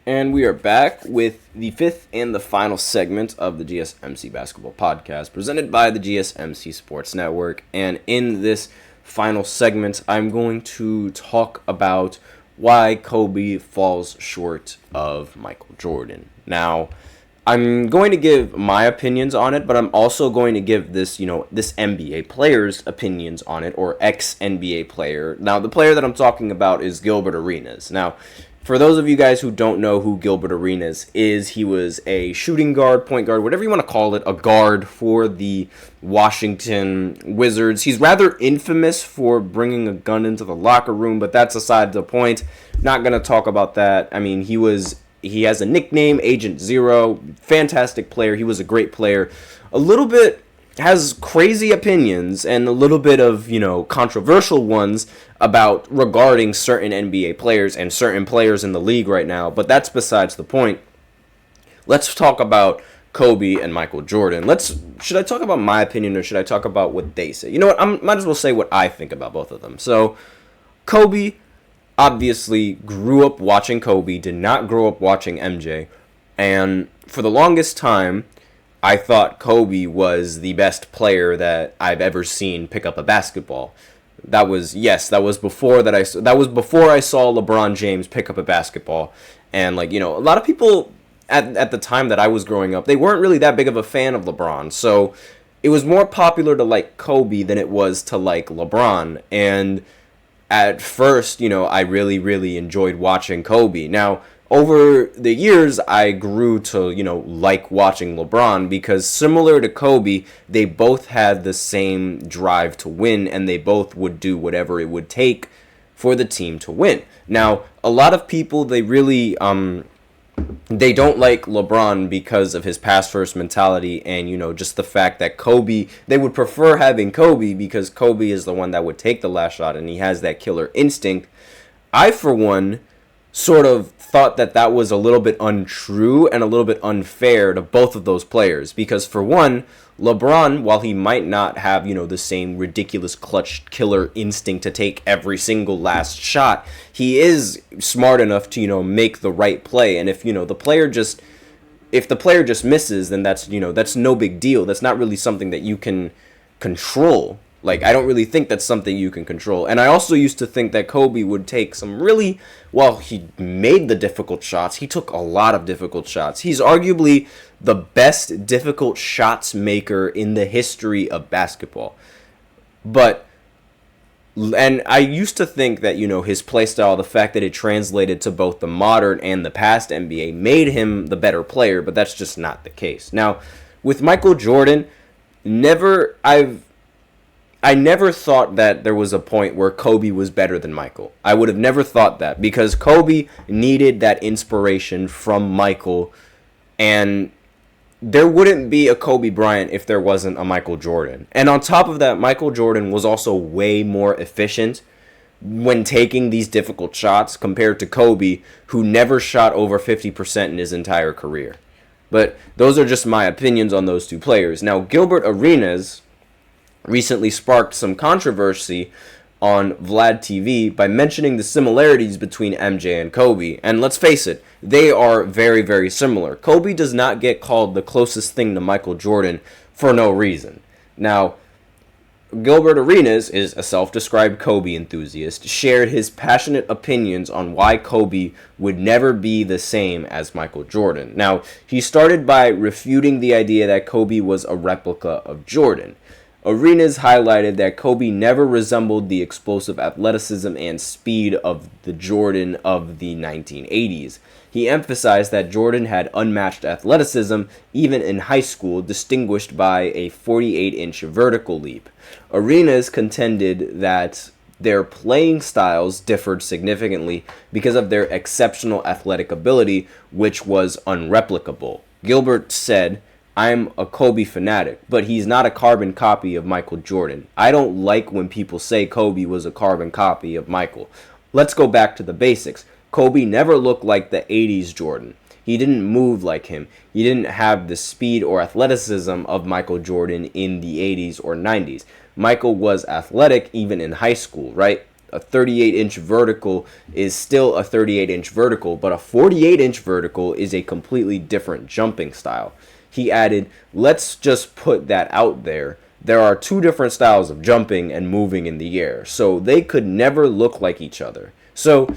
And we are back with the fifth and the final segment of the GSMC Basketball Podcast, presented by the GSMC Sports Network. And in this final segment, I'm going to talk about why Kobe falls short of Michael Jordan. Now, I'm going to give my opinions on it, but I'm also going to give this NBA player's opinions on it, or ex-NBA player. Now, the player that I'm talking about is Gilbert Arenas. Now, for those of you guys who don't know who Gilbert Arenas is, he was a shooting guard, point guard, whatever you want to call it, a guard for the Washington Wizards. He's rather infamous for bringing a gun into the locker room, but that's aside the point. Not going to talk about that. I mean, he has a nickname, Agent Zero. Fantastic player. He was a great player. A little bit has crazy opinions and a little bit of, controversial ones regarding certain NBA players and certain players in the league right now, but that's besides the point. Let's talk about Kobe and Michael Jordan. Should I talk about my opinion or should I talk about what they say? You know what? I might as well say what I think about both of them. So, Kobe obviously grew up watching Kobe, did not grow up watching MJ, and for the longest time, I thought Kobe was the best player that I've ever seen pick up a basketball. That was before I saw LeBron James pick up a basketball. And a lot of people at the time that I was growing up, they weren't really that big of a fan of LeBron. So it was more popular to like Kobe than it was to like LeBron. And at first, I really, really enjoyed watching Kobe. Now, over the years, I grew to, like watching LeBron because similar to Kobe, they both had the same drive to win and they both would do whatever it would take for the team to win. Now, a lot of people, they really, they don't like LeBron because of his pass-first mentality and, just the fact that Kobe, they would prefer having Kobe because Kobe is the one that would take the last shot and he has that killer instinct. I, for one, sort of thought that was a little bit untrue and a little bit unfair to both of those players because, for one, LeBron, while he might not have, the same ridiculous clutch killer instinct to take every single last shot, he is smart enough to, make the right play. And if, the player just misses, then that's no big deal. That's not really something that you can control. I don't really think that's something you can control. And I also used to think that Kobe would take he made the difficult shots. He took a lot of difficult shots. He's arguably the best difficult shots maker in the history of basketball. And I used to think that, his play style, the fact that it translated to both the modern and the past NBA made him the better player, but that's just not the case. Now, with Michael Jordan, I never thought that there was a point where Kobe was better than Michael. I would have never thought that because Kobe needed that inspiration from Michael, and there wouldn't be a Kobe Bryant if there wasn't a Michael Jordan. And on top of that, Michael Jordan was also way more efficient when taking these difficult shots compared to Kobe, who never shot over 50% in his entire career. But those are just my opinions on those two players. Now, Gilbert Arenas recently sparked some controversy on Vlad TV by mentioning the similarities between MJ and Kobe. And let's face it, they are very, very similar. Kobe does not get called the closest thing to Michael Jordan for no reason. Now, Gilbert Arenas is a self-described Kobe enthusiast, shared his passionate opinions on why Kobe would never be the same as Michael Jordan. Now, he started by refuting the idea that Kobe was a replica of Jordan. Arenas highlighted that Kobe never resembled the explosive athleticism and speed of the Jordan of the 1980s. He emphasized that Jordan had unmatched athleticism, even in high school, distinguished by a 48-inch vertical leap. Arenas contended that their playing styles differed significantly because of their exceptional athletic ability, which was unreplicable. Gilbert said, "I'm a Kobe fanatic, but he's not a carbon copy of Michael Jordan. I don't like when people say Kobe was a carbon copy of Michael. Let's go back to the basics. Kobe never looked like the 80s Jordan. He didn't move like him. He didn't have the speed or athleticism of Michael Jordan in the 80s or 90s. Michael was athletic even in high school, right? a 38-inch vertical is still a 38-inch vertical, but a 48-inch vertical is a completely different jumping style. He added, let's just put that out there. There are two different styles of jumping and moving in the air, so they could never look like each other. So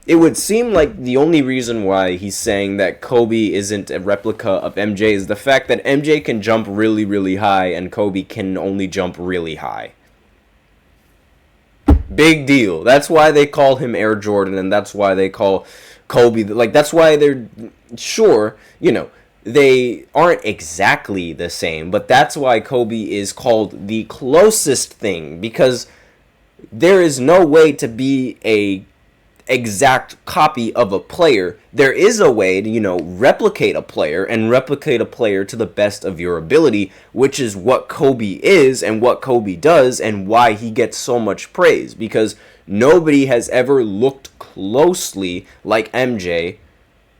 it would seem like the only reason why he's saying that Kobe isn't a replica of MJ is the fact that MJ can jump really, really high and Kobe can only jump really high. Big deal. That's why they call him Air Jordan, and that's why they call Kobe, like, that's why they're, sure, you know, they aren't exactly the same, but that's why Kobe is called the closest thing, because there is no way to be a exact copy of a player. There is a way to, replicate a player and replicate a player to the best of your ability, which is what Kobe is and what Kobe does and why he gets so much praise, because nobody has ever looked closely like MJ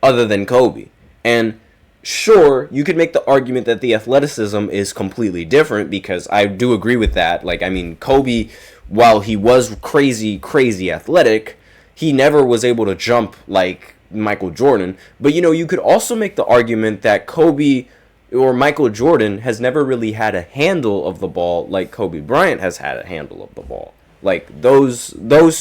other than Kobe. And sure, you could make the argument that the athleticism is completely different, because I do agree with that. Like, I mean, Kobe, while he was crazy athletic, he never was able to jump like Michael Jordan. But, you could also make the argument that Kobe or Michael Jordan has never really had a handle of the ball like Kobe Bryant has had a handle of the ball. Like, those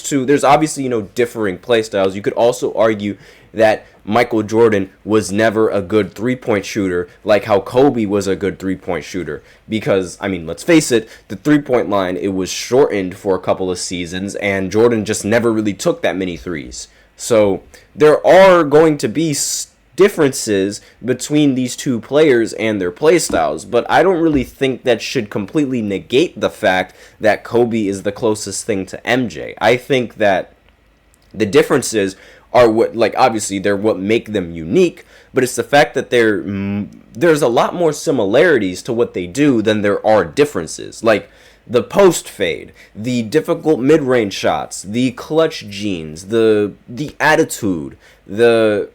two, there's obviously, differing play styles. You could also argue that Michael Jordan was never a good three-point shooter like how Kobe was a good three-point shooter. Because, I mean, let's face it, the three-point line, it was shortened for a couple of seasons, and Jordan just never really took that many threes. So, there are going to be differences between these two players and their play styles, but I don't really think that should completely negate the fact that Kobe is the closest thing to MJ. I think that the differences are what, like, obviously they're what make them unique, but it's the fact that there's a lot more similarities to what they do than there are differences. Like the post fade, the difficult mid-range shots, the clutch genes, the attitude, the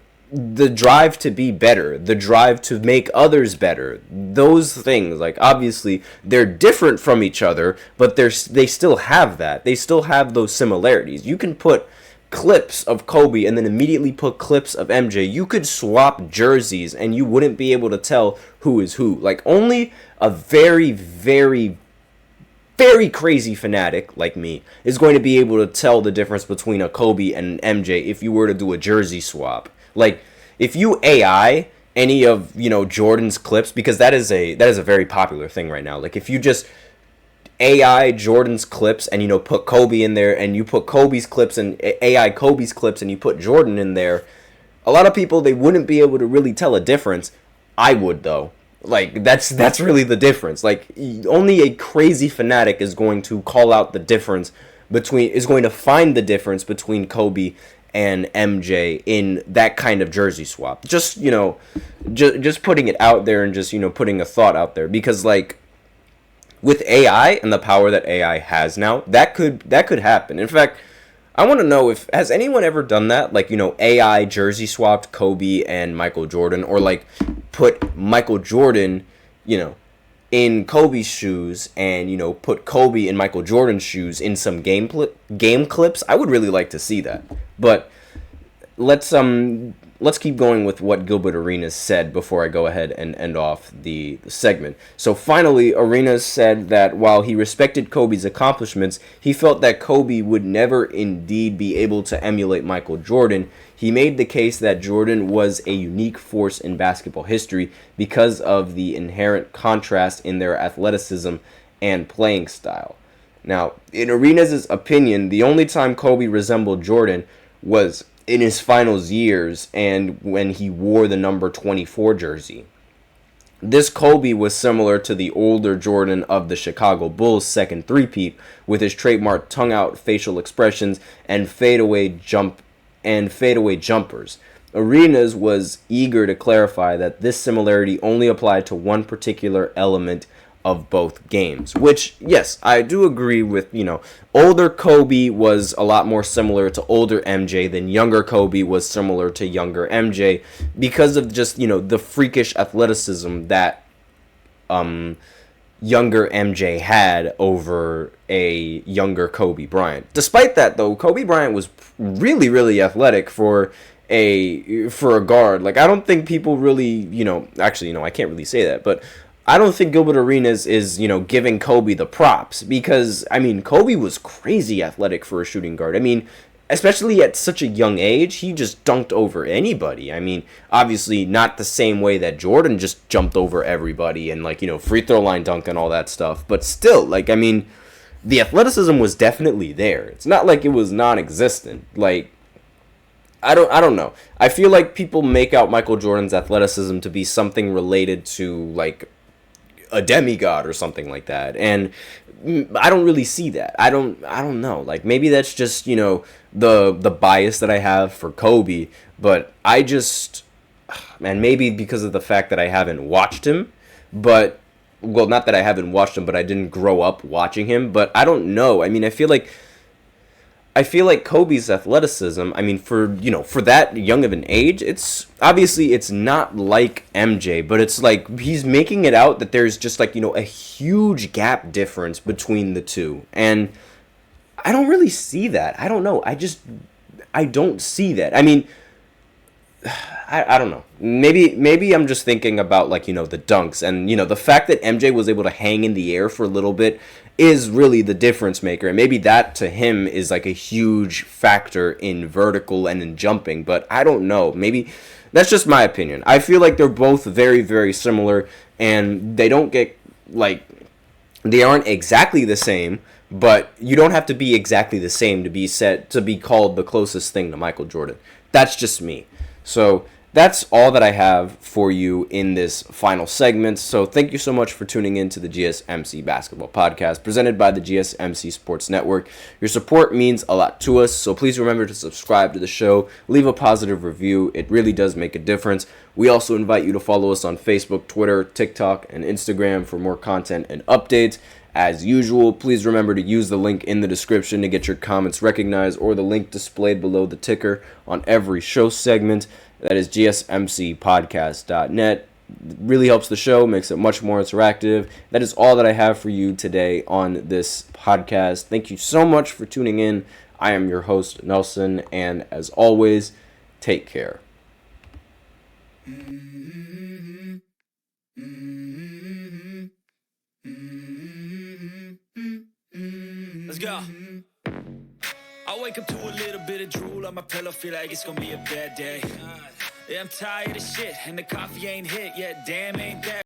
drive to be better, the drive to make others better. Those things, like, obviously they're different from each other, but they still have that. They still have those similarities. You can put clips of Kobe and then immediately put clips of MJ. You could swap jerseys and you wouldn't be able to tell who is who. Like, only a very, very, very crazy fanatic like me is going to be able to tell the difference between a Kobe and an MJ if you were to do a jersey swap. Like, if you AI any of, Jordan's clips, because that is a very popular thing right now. Like, if you just AI Jordan's clips and, put Kobe in there, and you put Kobe's clips and AI Kobe's clips and you put Jordan in there, a lot of people, they wouldn't be able to really tell a difference. I would, though. Like, that's really the difference. Like, only a crazy fanatic is going to call out the difference is going to find the difference between Kobe and MJ in that kind of jersey swap. Just, just putting it out there and just, putting a thought out there, because, like, with AI and the power that AI has now, that could happen. In fact, I want to know has anyone ever done that? Like, AI jersey swapped Kobe and Michael Jordan, or like put Michael Jordan, in Kobe's shoes and, put Kobe in Michael Jordan's shoes in some game clips. I would really like to see that. But let's keep going with what Gilbert Arenas said before I go ahead and end off the segment. So finally, Arenas said that while he respected Kobe's accomplishments, he felt that Kobe would never indeed be able to emulate Michael Jordan. He made the case that Jordan was a unique force in basketball history because of the inherent contrast in their athleticism and playing style. Now, in Arenas' opinion, the only time Kobe resembled Jordan was in his finals years and when he wore the number 24 jersey. This Kobe was similar to the older Jordan of the Chicago Bulls' second three-peat, with his trademark tongue-out facial expressions and fadeaway jumpers. Arenas was eager to clarify that this similarity only applied to one particular element of both games, which, yes, I do agree with. Older Kobe was a lot more similar to older MJ than younger Kobe was similar to younger MJ, because of just, the freakish athleticism that younger MJ had over a younger Kobe Bryant. Despite that, though, Kobe Bryant was really, really athletic for a guard. Like, I don't think people really, actually, I can't really say that, but I don't think Gilbert Arenas is, giving Kobe the props because, I mean, Kobe was crazy athletic for a shooting guard. I mean, especially at such a young age, he just dunked over anybody. I mean, obviously not the same way that Jordan just jumped over everybody and, like, free throw line dunk and all that stuff. But still, like, I mean, the athleticism was definitely there. It's not like it was non-existent. Like, I don't know. I feel like people make out Michael Jordan's athleticism to be something related to, like, a demigod or something like that, and I don't really see that. I don't know. Like, maybe that's just the bias that I have for Kobe, but I just, man, maybe because of the fact that I haven't watched him, but well, not that I haven't watched him, but I didn't grow up watching him. But I don't know. I mean, I feel like Kobe's athleticism, I mean, for that young of an age, it's not like MJ, but it's like he's making it out that there's just like, a huge gap difference between the two. And I don't really see that. I don't know. I don't see that. I mean, I don't know. Maybe I'm just thinking about, like, the dunks and, the fact that MJ was able to hang in the air for a little bit is really the difference maker. And maybe that to him is like a huge factor in vertical and in jumping. But I don't know. Maybe that's just my opinion. I feel like they're both very, very similar, and they don't get, like, they aren't exactly the same, but you don't have to be exactly the same to be called the closest thing to Michael Jordan. That's just me. So that's all that I have for you in this final segment. So thank you so much for tuning in to the GSMC Basketball Podcast presented by the GSMC Sports Network. Your support means a lot to us, so please remember to subscribe to the show, leave a positive review. It really does make a difference. We also invite you to follow us on Facebook, Twitter, TikTok, and Instagram for more content and updates. As usual, please remember to use the link in the description to get your comments recognized, or the link displayed below the ticker on every show segment. That is gsmcpodcast.net. It really helps the show, makes it much more interactive. That is all that I have for you today on this podcast. Thank you so much for tuning in. I am your host, Nelson, and as always, take care. Let's go. I wake up to a little bit of drool on my pillow, feel like it's gonna be a bad day. Yeah, I'm tired of shit, and the coffee ain't hit yet, damn ain't that